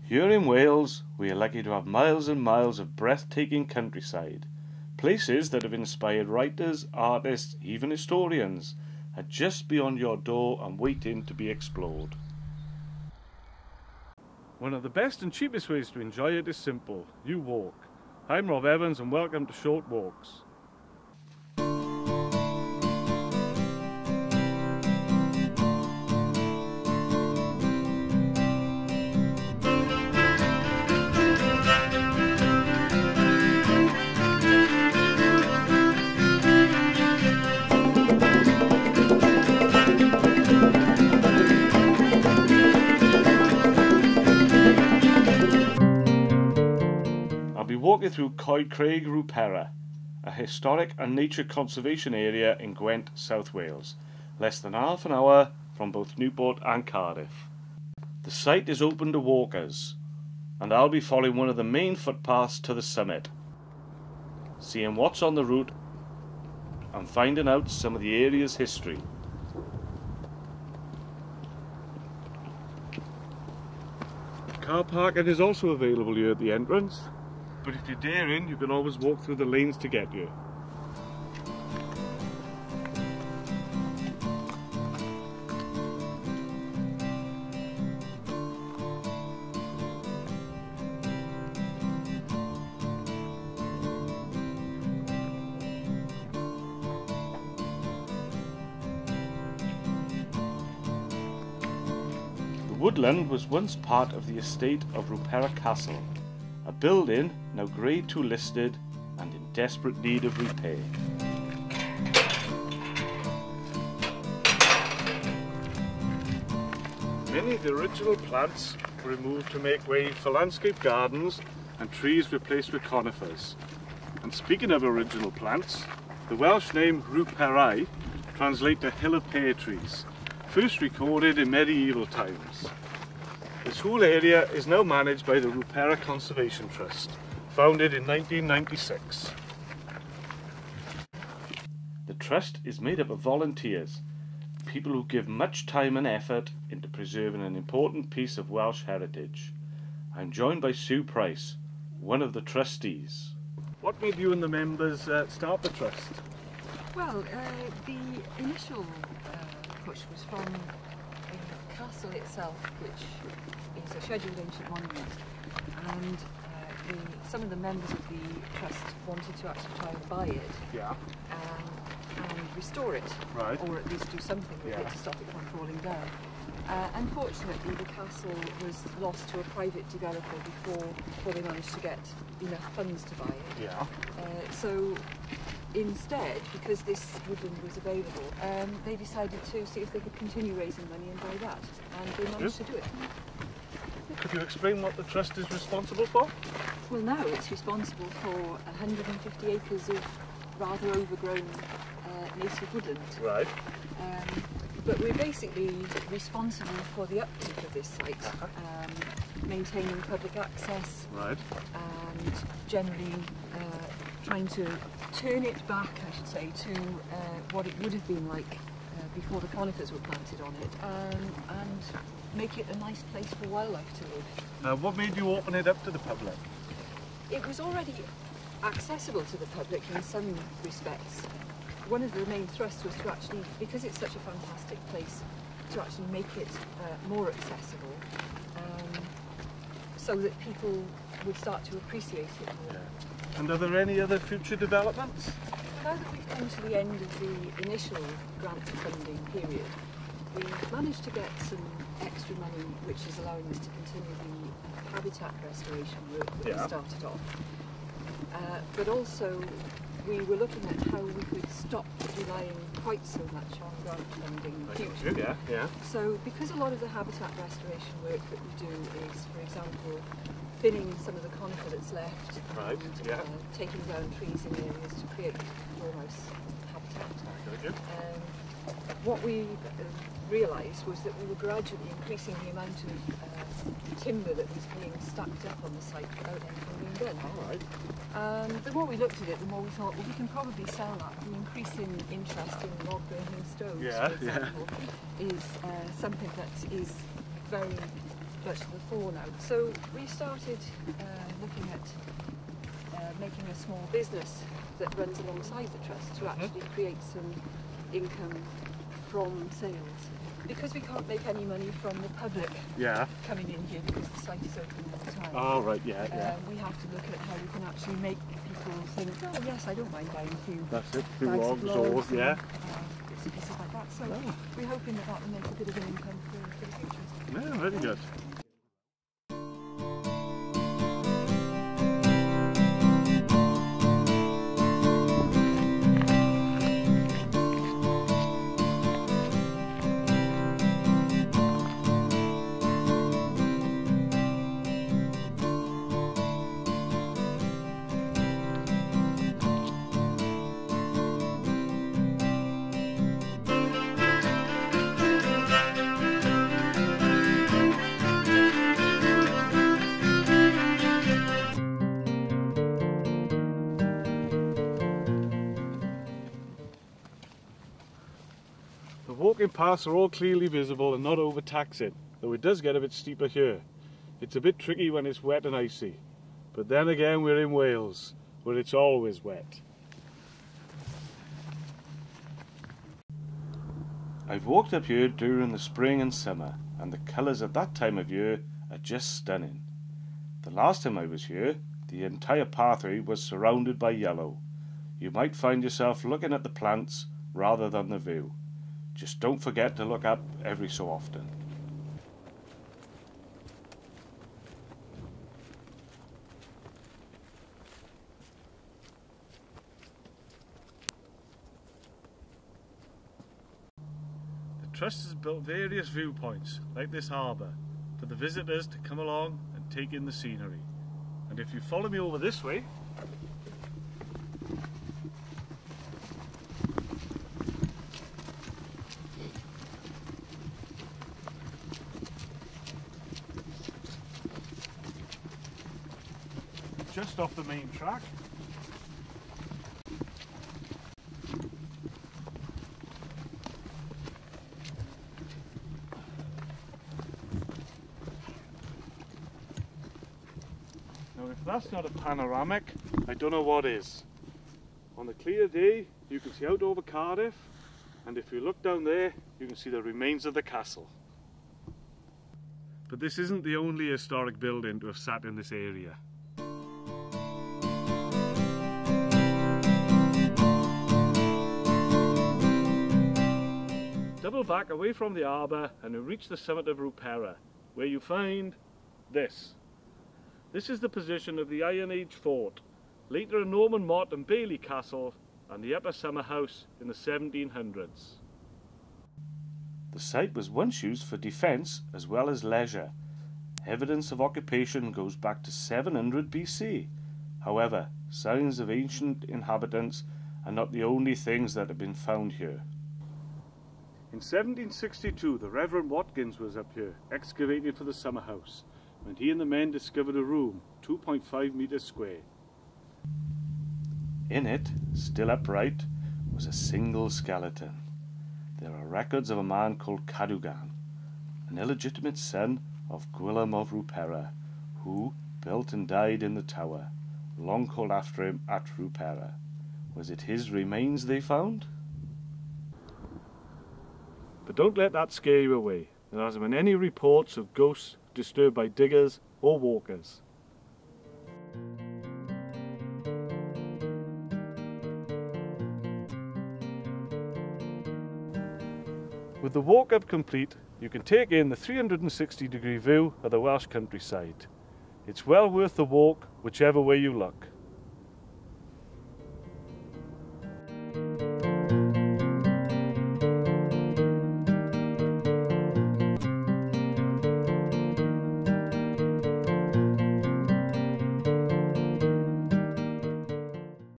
Here in Wales, we are lucky to have miles and miles of breathtaking countryside. Places that have inspired writers, artists, even historians, are just beyond your door and waiting to be explored. One of the best and cheapest ways to enjoy it is simple. You walk. I'm Rob Evans and welcome to Short Walks. Walking through Coed Craig Rupera, a historic and nature conservation area in Gwent, South Wales, less than half an hour from both Newport and Cardiff. The site is open to walkers, and I'll be following one of the main footpaths to the summit, seeing what's on the route and finding out some of the area's history. Car parking is also available here at the entrance. But if you're daring, you can always walk through the lanes to get here. The woodland was once part of the estate of Rupera Castle, a building now Grade 2 listed and in desperate need of repair. Many of the original plants were removed to make way for landscape gardens and trees replaced with conifers. And speaking of original plants, the Welsh name Ruperai translates to hill of pear trees, first recorded in medieval times. This whole area is now managed by the Rupera Conservation Trust, founded in 1996. The trust is made up of volunteers, people who give much time and effort into preserving an important piece of Welsh heritage. I'm joined by Sue Price, one of the trustees. What made you and the members start the trust? Well, the initial push was from the castle itself, which is a scheduled ancient monument, and some of the members of the trust wanted to actually try and buy it, and restore it, right, or at least do something with it to stop it from falling down. Unfortunately, the castle was lost to a private developer before they managed to get enough funds to buy it. So instead, because this woodland was available, they decided to see if they could continue raising money and buy that, and they managed to do it. Could you explain what the trust is responsible for? Well, now it's responsible for 150 acres of rather overgrown native woodland. Right. But we're basically responsible for the upkeep of this site, maintaining public access, right, and generally trying to turn it back, I should say, to what it would have been like before the conifers were planted on it, and make it a nice place for wildlife to live. What made you open it up to the public? It was already accessible to the public in some respects. One of the main thrusts was to actually, because it's such a fantastic place, to actually make it more accessible, so that people would start to appreciate it more. Yeah. And are there any other future developments? Now that we've come to the end of the initial grant funding period, we've managed to get some extra money, which is allowing us to continue the habitat restoration work that we started off. But also, we were looking at how we could stop relying quite so much on grant funding in the future. So, because a lot of the habitat restoration work that we do is, for example, thinning some of the conifer that's left, and taking down trees in areas to create more nice habitat. What we realised was that we were gradually increasing the amount of timber that was being stacked up on the site without anything being done. And the more we looked at it, the more we thought, well, we can probably sell that. The increasing interest in log burning stoves, for example, is something that is very much of the fore now. So we started looking at making a small business that runs alongside the trust to actually create some income from sales. Because we can't make any money from the public coming in here because the site is open all the time. Oh, right, yeah. We have to look at how we can actually make people think, oh yes, I don't mind buying a few. That's it, bags of logs yeah. Bits and pieces like that. So we're hoping that that will make a bit of an income for the future. Yeah, very good. The walking paths are all clearly visible and not overtaxing, though it does get a bit steeper here. It's a bit tricky when it's wet and icy, but then again we're in Wales, where it's always wet. I've walked up here during the spring and summer, and the colours at that time of year are just stunning. The last time I was here, the entire pathway was surrounded by yellow. You might find yourself looking at the plants rather than the view. Just don't forget to look up every so often. The Trust has built various viewpoints, like this harbour, for the visitors to come along and take in the scenery. And if you follow me over this way, just off the main track, now if that's not a panoramic, I don't know what is. On a clear day you can see out over Cardiff, and if you look down there you can see the remains of the castle. But this isn't the only historic building to have sat in this area. Double back away from the harbour and you reach the summit of Rupera, where you find this. This is the position of the Iron Age fort, later a Norman motte and Bailey castle, and the upper summer house in the 1700s. The site was once used for defence as well as leisure. Evidence of occupation goes back to 700 BC. However, signs of ancient inhabitants are not the only things that have been found here. In 1762, the Reverend Watkins was up here, excavating for the summer house, when he and the men discovered a room, 2.5 metres square. In it, still upright, was a single skeleton. There are records of a man called Cadogan, an illegitimate son of Gwilym of Rupera, who built and died in the tower, long called after him at Rupera. Was it his remains they found? But don't let that scare you away. There hasn't been any reports of ghosts disturbed by diggers or walkers. With the walk up complete, you can take in the 360-degree view of the Welsh countryside. It's well worth the walk whichever way you look.